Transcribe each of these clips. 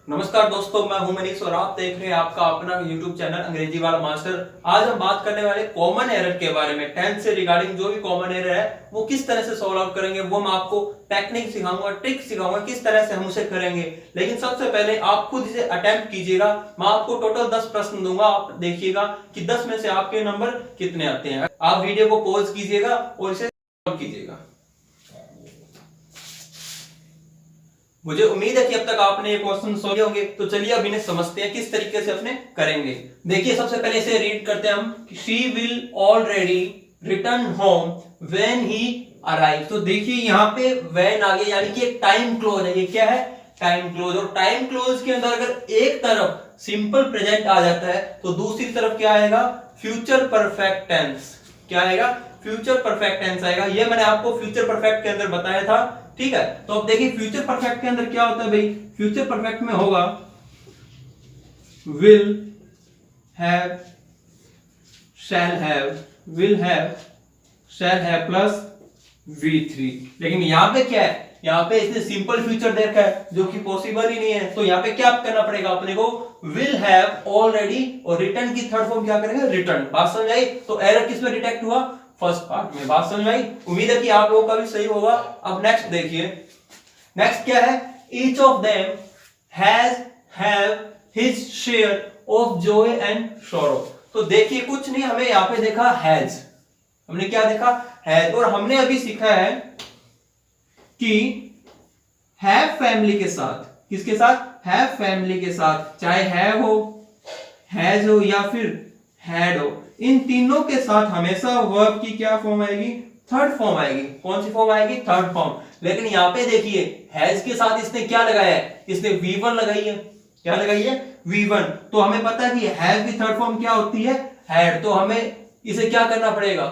नमस्कार दोस्तों, मैं हूं मनीष और आप देख रहे हैं आपका अपना YouTube चैनल अंग्रेजी वाला मास्टर। आज हम बात करने वाले कॉमन एरर के बारे में। 10th से रिगार्डिंग जो भी कॉमन एरर है वो किस तरह से सॉल्व आउट करेंगे, वो मैं आपको टेक्निक सिखाऊंगा, ट्रिक सिखाऊंगा किस तरह से हम उसे करेंगे। लेकिन सबसे पहले आप खुद इसे अटेम्प्ट कीजिएगा। मैं आपको टोटल 10 प्रश्न दूंगा, आप देखिएगा कि 10 में से आपके नंबर कितने आते हैं। आप वीडियो को पॉज कीजिएगा और इसे सॉल्व कीजिएगा। मुझे उम्मीद है कि अब तक आपने ये क्वेश्चन सॉल्व होंगे। तो चलिए अब इन्हें समझते हैं किस तरीके से अपने करेंगे। देखिए सबसे पहले इसे रीड करते हैं हम। She will already return home when he arrive. तो देखिए यहाँ पे व्हेन आ गया, यानी कि एक टाइम क्लोज है। ये क्या है? Time close. और टाइम क्लोज के अंदर अगर एक तरफ सिंपल प्रेजेंट आ जाता है तो दूसरी तरफ क्या आएगा? Future perfect tense. क्या आएगा? फ्यूचर परफेक्ट टेंस आएगा। ये मैंने आपको फ्यूचर परफेक्ट के अंदर बताया था, ठीक है। तो अब देखिए फ्यूचर परफेक्ट के अंदर क्या होता है भाई? फ्यूचर परफेक्ट में होगा will have, shall have, will have, shall have plus V3। लेकिन यहां पे क्या है? यहां पे इसने सिंपल फ्यूचर दे रखा है जो कि पॉसिबल ही नहीं है। तो यहां पे क्या करना पड़ेगा अपने को? विल हैव ऑलरेडी, और रिटर्न की थर्ड फॉर्म क्या करेंगे? रिटर्न। बात समझ आई? तो एरर किसमें डिटेक्ट हुआ? फर्स्ट पार्ट में। बात समझ आई? उम्मीद है कि आप लोगों का भी सही होगा। अब नेक्स्ट देखिए, नेक्स्ट क्या है? Each of them has have his share of Joy and sorrow. तो देखिए कुछ नहीं, हमें यहां पे देखा हैज, हमने क्या देखा? हैज। और हमने अभी सीखा है कि हैव फैमिली के साथ, किसके साथ? हैव फैमिली के साथ, चाहे हैव हो, हैज हो या फिर हैड हो, इन तीनों के साथ हमेशा वर्ब की क्या फॉर्म आएगी? थर्ड फॉर्म आएगी। कौन सी फॉर्म आएगी? Third form. लेकिन यहां पे देखिए हैज के साथ इसने क्या लगाया है? इसने V1 लगाई है। क्या लगाई है? V1। तो हमें पता है कि हैज की थर्ड फॉर्म क्या होती है? हैड। तो हमें इसे क्या करना पड़ेगा?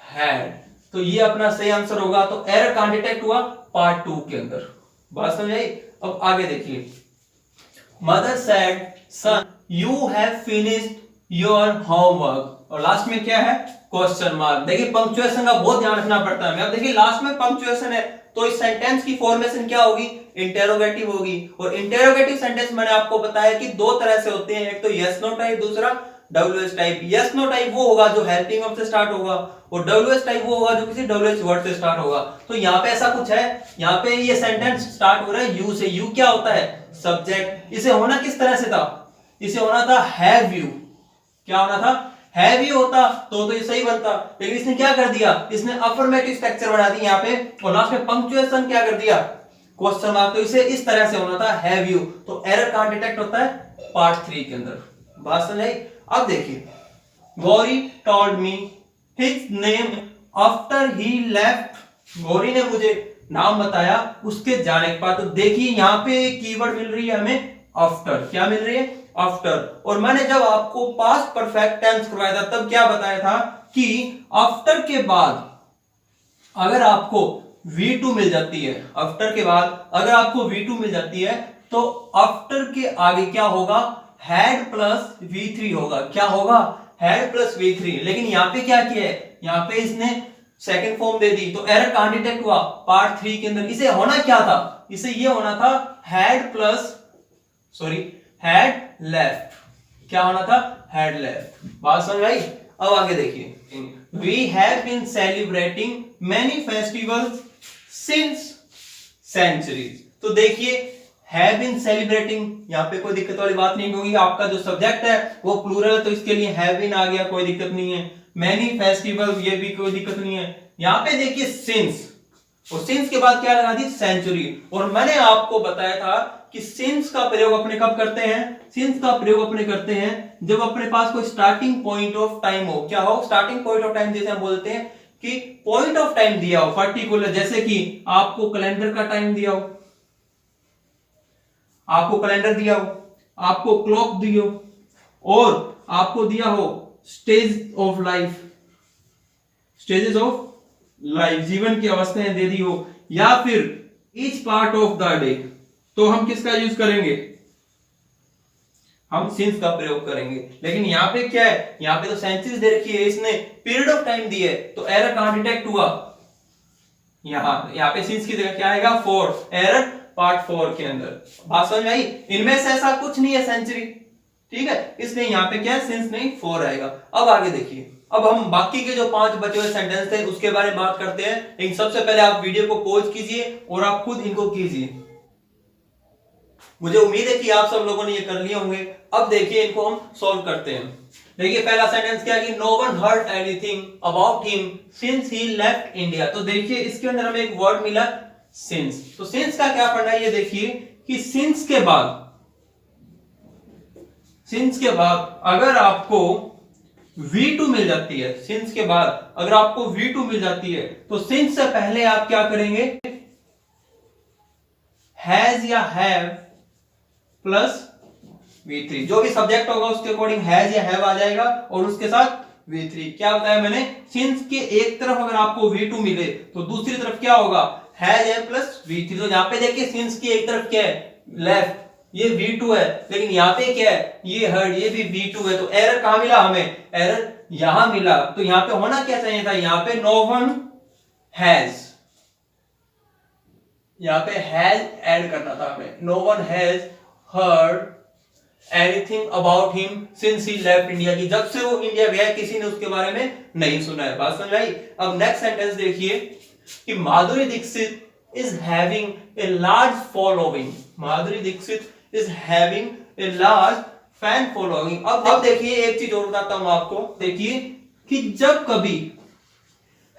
हैड। तो ये अपना सही आंसर होगा। तो एरर कहां डिटेक्ट हुआ? पार्ट 2 के अंदर। बात समझ आई? अब आगे देखिए, mother said son you have finished your homework. और लास्ट में क्या है? Question mark. देखिए पंक्चुएशन का बहुत ध्यान रखना पड़ता है। अब देखिए लास्ट में पंक्चुएशन है तो इस सेंटेंस की फॉर्मेशन क्या होगी? इंटेरोगेटिव होगी। और इंटेरोगेटिव सेंटेंस मैंने आपको बताया कि दो तरह से होते हैं, एक तो यस नो टाइप, दूसरा WH type. Yes no type वो होगा जो हेल्पिंग वर्ब से स्टार्ट होगा, और WH टाइप वो होगा जो किसी WH वर्ड से स्टार्ट होगा। तो यहाँ पे ऐसा कुछ है, यहाँ पे ये सेंटेंस स्टार्ट हो रहा है यू से। यू क्या होता है? सब्जेक्ट। इसे होना किस तरह से था? इसे होना था हैव यू। क्या होना था? हैव यू होता तो ये सही बनता। लेकिन इसने क्या कर दिया? इसने अफर्मेटिव स्ट्रक्चर बना दी यहाँ पे, और लास्ट में पंक्चुएशन क्या कर दिया? Question mark. तो इसे इस तरह से होना था हैव यू। तो एरर कहां डिटेक्ट होता है? पार्ट 3 के अंदर। बात समझ आई? अब देखिए, Gauri told me his name after he left. Gauri ने मुझे नाम बताया उसके जाने के बाद। तो देखिए यहाँ पे कीवर्ड मिल रही है हमें आफ्टर। क्या मिल रही है? आफ्टर। और मैंने जब आपको पास्ट परफेक्ट टेंस करवाया था तब क्या बताया था कि आफ्टर के बाद अगर आपको V2 मिल जाती है, आफ्टर के बाद अगर आपको V2 मिल जाती है तो आफ्टर के आगे क्या होगा? हैड प्लस V3 होगा। क्या होगा? Had plus V3। लेकिन यहां पे क्या किया है? यहां पे इसने सेकंड फॉर्म दे दी। तो एरर कहां डिटेक्ट हुआ? पार्ट 3 के अंदर। इसे होना क्या था? इसे ये होना था had plus, sorry, had left. क्या होना था? Had left. बात समझ आई? अब आगे देखिए, we have been celebrating many festivals since centuries. तो देखिए हैव बीन सेलिब्रेटिंग, यहां पे कोई दिक्कत वाली बात नहीं होगी। आपका जो सब्जेक्ट है वो प्लूरल है तो इसके लिए हैव बीन आ गया, कोई दिक्कत नहीं है। मेनी फेस्टिवल, ये भी कोई दिक्कत नहीं है। यहां पे देखिए सिंस, और सिंस के बाद क्या लगा दी? सेंचुरी। और मैंने आपको बताया था कि सिंस का प्रयोग अपने कब करते हैं? सिंस का प्रयोग अपने करते हैं जब अपने पास कोई स्टार्टिंग पॉइंट ऑफ टाइम हो। क्या हो? Starting point of time. जैसे हम बोलते हैं कि पॉइंट ऑफ टाइम दिया हो पर्टिकुलर, जैसे कि आपको कैलेंडर का टाइम दिया हो, आपको कैलेंडर दिया हो, आपको क्लॉक दी हो, और आपको दिया हो stage of life, stages of life, जीवन की अवस्थाएं दे दी हो, या फिर each part of the day. तो हम किसका यूज करेंगे? हम सिंस का प्रयोग करेंगे। लेकिन यहां पे क्या है? यहां पे तो सेंचुरीज दे रखी है, इसने पीरियड ऑफ टाइम दी है। तो एरर कहां डिटेक्ट हुआ? यहाँ पे सिंस की जगह क्या आएगा? फॉर। एरर पार्ट 4 के अंदर। बात समझ में आई? इनमें से ऐसा कुछ नहीं है सेंचुरी, ठीक है, इसलिए यहाँ पे क्या है, सिंस नहीं 4 आएगा। अब आगे देखिए, अब हम बाकी के जो 5 बचे हुए सेंटेंस थे उसके बारे में बात करते हैं, लेकिन सबसे पहले आप वीडियो को पॉज कीजिए और आप खुद इनको कीजिए। मुझे उम्मीद है कि आप सब लोगों ने ये कर लिए होंगे। अब देखिए इनको हम सॉल्व करते हैं। देखिए पहला सेंटेंस क्या है कि no one heard anything about him since he left India. तो देखिए इसके अंदर हमें एक वर्ड मिला सिंस। तो सिंस का क्या पढ़ना है, ये देखिए कि सिंस के बाद अगर आपको V2 मिल जाती है, सिंस के बाद अगर आपको V2 मिल जाती है तो सिंस से पहले आप क्या करेंगे, हैज या हैव प्लस V3, जो भी सब्जेक्ट होगा उसके अकॉर्डिंग हैज या हैव आ जाएगा और उसके साथ V3। क्या बताया मैंने, सिंस के एक तरफ अगर आपको V2 मिले तो दूसरी तरफ क्या होगा, हैज है प्लस V3। तो यहां पे देखिए सिंस की एक तरफ क्या है, लेफ्ट, ये V2 है, लेकिन यहाँ पे क्या है, ये हर्ड, ये भी V2 है। तो एरर कहां मिला हमें, एरर यहां मिला। तो यहां पे होना क्या चाहिए था, यहां पे नो वन हैज, यहां पे हैज ऐड करना था हमें, no one has heard anything about him since he left India, की जब से वो इंडिया गया किसी ने उसके बारे में नहीं सुना है। बात समझ आई? अब नेक्स्ट सेंटेंस देखिए कि Madhuri Dixit is having a large following, Madhuri Dixit is having a large fan following। अब देखिए एक चीज और बताता हूं आपको, देखिए कि जब कभी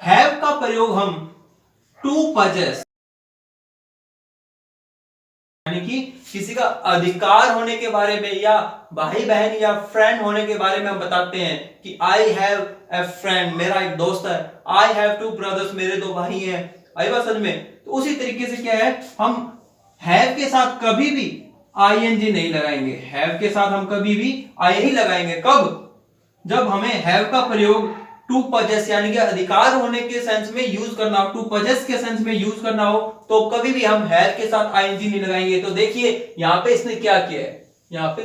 have का प्रयोग हम to possess, यानी कि किसी का अधिकार होने के बारे में या भाई बहन या फ्रेंड होने के बारे में हम बताते हैं कि आई हैव ए फ्रेंड, मेरा एक दोस्त है, आई हैव 2 ब्रदर्स, मेरे 2 भाई हैं, आई बात समझ में। तो उसी तरीके से क्या है, हम हैव के साथ कभी भी आईएनजी नहीं लगाएंगे, हैव के साथ हम कभी भी आई ही लगाएंगे। कब, जब हमें हैव का प्रयोग टू पजेस यानी कि अधिकार होने के सेंस में यूज करना हो, टू पजेस के सेंस में यूज करना हो, तो कभी भी हम हैव के साथ आईएनजी नहीं लगाएंगे। तो देखिए यहां पे इसने क्या किया है, यहां पे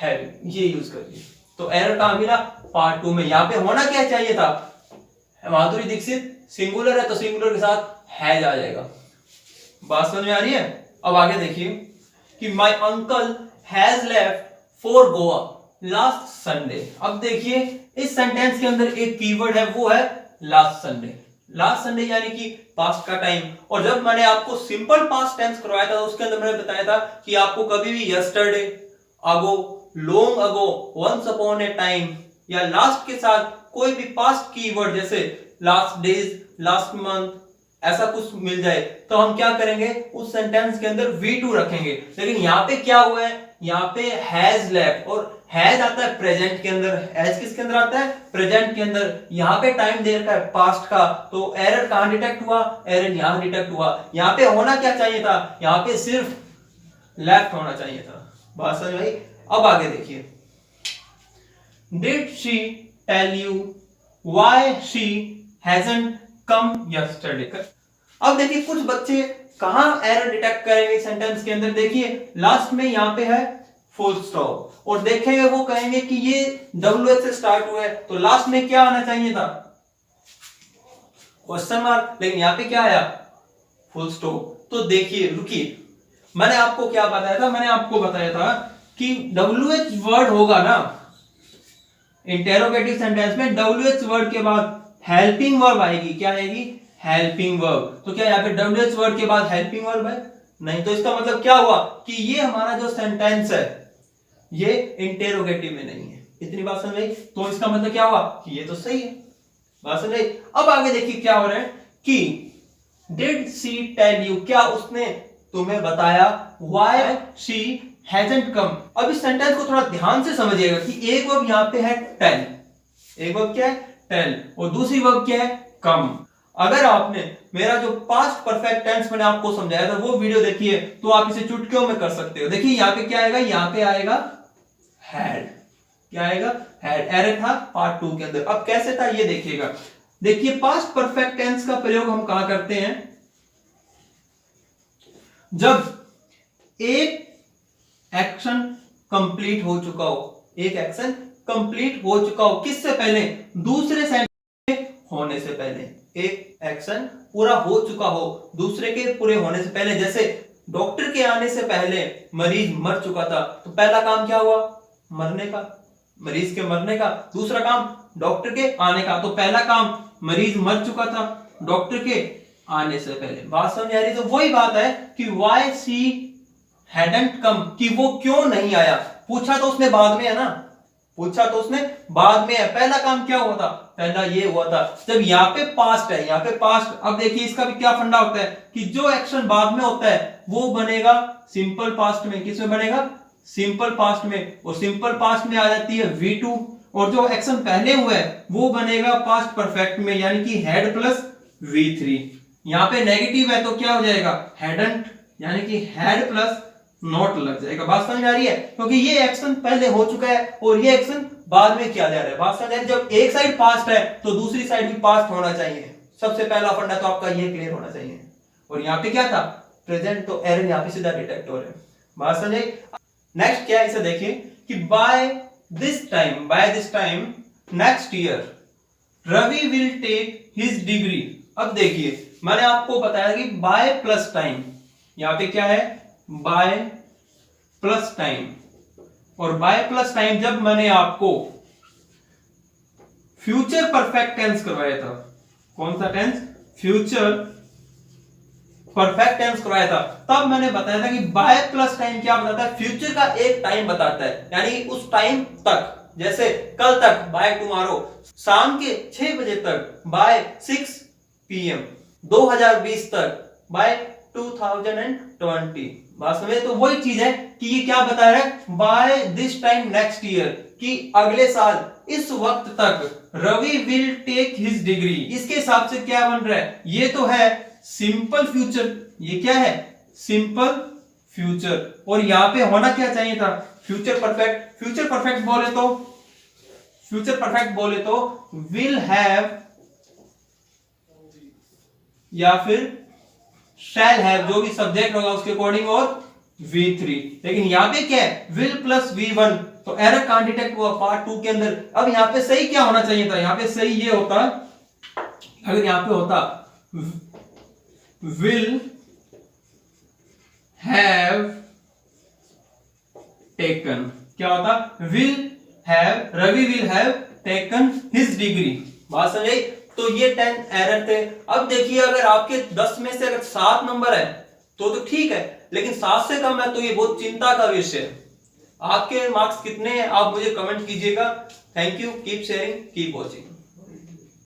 हैव ये यूज कर लिया। तो एरर कहां मिला, पार्ट 2 में। यहां पे होना क्या चाहिए था, माधुरी दीक्षित सिंगुलर है तो सिंगुलर के साथ हैज आ जाएगा। बात समझ में आ रही है? अब आगे देखिए कि my uncle has left for Goa last Sunday. अब देखिए इस सेंटेंस के अंदर एक कीवर्ड है, वो है लास्ट संडे। लास्ट संडे यानी कि पास्ट का टाइम। और जब मैंने आपको सिंपल पास्ट टेंस करवाया था उसके अंदर मैंने बताया था कि आपको कभी भी yesterday, ago, long ago, once upon a time या लास्ट के साथ कोई भी पास्ट कीवर्ड जैसे लास्ट डेज, लास्ट मंथ, ऐसा कुछ मिल जाए तो हम क्या करेंगे, उस सेंटेंस के अंदर V2 रखेंगे। लेकिन यहाँ पे क्या हुआ है, यहाँ पे हैज लेफ्ट, और हैज आता है प्रेजेंट के अंदर, हैज किसके अंदर आता है, प्रेजेंट के अंदर। यहाँ पे टाइम दे रखा है पास्ट का, तो एरर कहां डिटेक्ट हुआ, एरर यहाँ डिटेक्ट हुआ। यहाँ पे होना क्या चाहिए था, यहाँ पे सिर्फ लेफ्ट होना चाहिए था। बात समझ आई? अब आगे देखिए, did she tell you why she hasn't come yesterday. अब देखिए कुछ बच्चे कहां एरर डिटेक्ट करेंगे सेंटेंस के अंदर, देखिए लास्ट में यहां पे है फुल स्टॉप, और देखेंगे वो कहेंगे कि ये WH से स्टार्ट हुआ है, तो लास्ट में क्या आना चाहिए था, क्वेश्चन मार्क, लेकिन यहां पे क्या आया, फुल स्टॉप। तो देखिए रुकिए, मैंने आपको क्या बताया था, मैंने आपको बताया था कि WH वर्ड होगा ना इंटेरोगेटिव सेंटेंस में, WH वर्ड के बाद हेल्पिंग वर्ब आएगी। क्या आएगी, हेल्पिंग वर्ब। तो क्या यहाँ पे WH वर्ड के बाद हेल्पिंग वर्ब है, नहीं। तो इसका मतलब क्या हुआ कि ये हमारा जो सेंटेंस है ये इंटेरोगेटिव में नहीं है। इतनी बात समझ आई? तो इसका मतलब क्या हुआ कि ये तो सही है। बात समझ आई? अब आगे देखिए क्या हो रहा है कि डिड शी टेल यू, क्या उसने तुम्हें बताया, व्हाई शी हैजंट कम। अब इस सेंटेंस को थोड़ा ध्यान से समझिएगा कि एक वर्ब यहाँ पे है टेल, एक वर्ब क्या है टेल, और दूसरी वर्ब क्या है कम। अगर आपने मेरा जो पास्ट परफेक्ट टेंस मैंने आपको समझाया था वो वीडियो देखिए तो आप इसे चुटकियों में कर सकते हो। देखिए यहाँ पे क्या आएगा, यहाँ पे आएगा हैड, क्या आएगा, हैड। एरर था पार्ट 2 के अंदर। अब कैसे था ये देखिएगा, देखिए पास्ट परफेक्ट टेंस का प्रयोग हम कहां करते हैं, जब एक एक्शन कंप्लीट हो चुका हो, एक एक्शन कंप्लीट हो चुका हो, किससे पहले, दूसरे सेंटेंस होने से पहले। एक एक्शन पूरा हो चुका हो दूसरे के पूरे होने से पहले, जैसे डॉक्टर के आने से पहले मरीज मर चुका था, तो पहला काम क्या हुआ? मरने का, मरीज के मरने का। दूसरा काम डॉक्टर के आने का, तो पहला काम मरीज मर चुका था डॉक्टर के आने से पहले। बात समझ आ रही? तो वही बात है कि why she hadn't come, कि वो क्यों नहीं आया। पूछा तो उसने बाद में है ना, पूछा तो उसने बाद में है। पहला काम क्या हुआ था? पहला ये हुआ था। जब यहाँ पे पास्ट है, यहाँ पे पास्ट, अब देखिए इसका भी क्या फंडा होता है कि जो एक्शन बाद में होता है वो बनेगा सिंपल पास्ट में। किस में बनेगा? सिंपल पास्ट में। और सिंपल पास्ट में आ जाती है V2, और जो एक्शन पहले हुआ है वो बनेगा पास्ट परफेक्ट में, यानी कि हैड प्लस V3। यहाँ पे नेगेटिव है तो क्या हो जाएगा? हैडंट, यानी कि हैड प्लस नॉट लग जाएगा। बात समझ आ रही है? क्योंकि ये एक्शन पहले हो चुका है और ये एक्शन बाद में किया जा रहा है। बात समझ आ रही है? जब एक साइड पास्ट है तो दूसरी साइड भी पास्ट होना चाहिए। सबसे पहला फंडा तो आपका ये क्लियर होना चाहिए। और यहाँ पे क्या था? प्रेजेंट, तो एरर यहाँ पे सीधा डिटेक्ट हो रहा है। बात समझ आई? नेक्स्ट क्या है, इसे देखिए कि by this time next year Ravi will take his degree. अब देखिए मैंने आपको बताया कि बाय प्लस टाइम, यहां पे क्या है? By plus time. और बाय प्लस टाइम जब मैंने आपको फ्यूचर परफेक्ट टेंस करवाया था, कौन सा टेंस? फ्यूचर परफेक्ट टेंस करवाया था, तब मैंने बताया था कि बाय प्लस टाइम क्या बताता है? फ्यूचर का एक टाइम बताता है, यानी उस टाइम तक, जैसे कल तक बाय टुमारो, शाम के 6 बजे तक बाय 6 PM, 2020 तक बाय 2020। बात समझे? तो वही चीज है कि ये क्या बता रहा है? By this time next year, कि अगले साल इस वक्त तक Ravi will take his degree. इसके हिसाब से क्या बन रहा है? ये तो है सिंपल फ्यूचर, ये क्या है? Simple future. और यहां पे होना क्या चाहिए था? Future perfect. फ्यूचर परफेक्ट बोले तो विल हैव या फिर शैल हैव, जो भी सब्जेक्ट होगा उसके अकॉर्डिंग, और V3। लेकिन यहां पे क्या है? विल प्लस V1, तो एरर कांट डिटेक्ट हुआ पार्ट 2 के अंदर। अब यहां पे सही क्या होना चाहिए था? यहां पे सही ये होता, अगर यहां पे होता विल हैव टेकन, क्या होता? Ravi will have taken his degree. बात समझ आई? तो ये 10 एरर थे। अब देखिए अगर आपके 10 में से अगर 7 नंबर है तो ठीक है, लेकिन 7 से कम है तो ये बहुत चिंता का विषय है। आपके मार्क्स कितने हैं आप मुझे कमेंट कीजिएगा। Thank you, keep sharing, keep watching.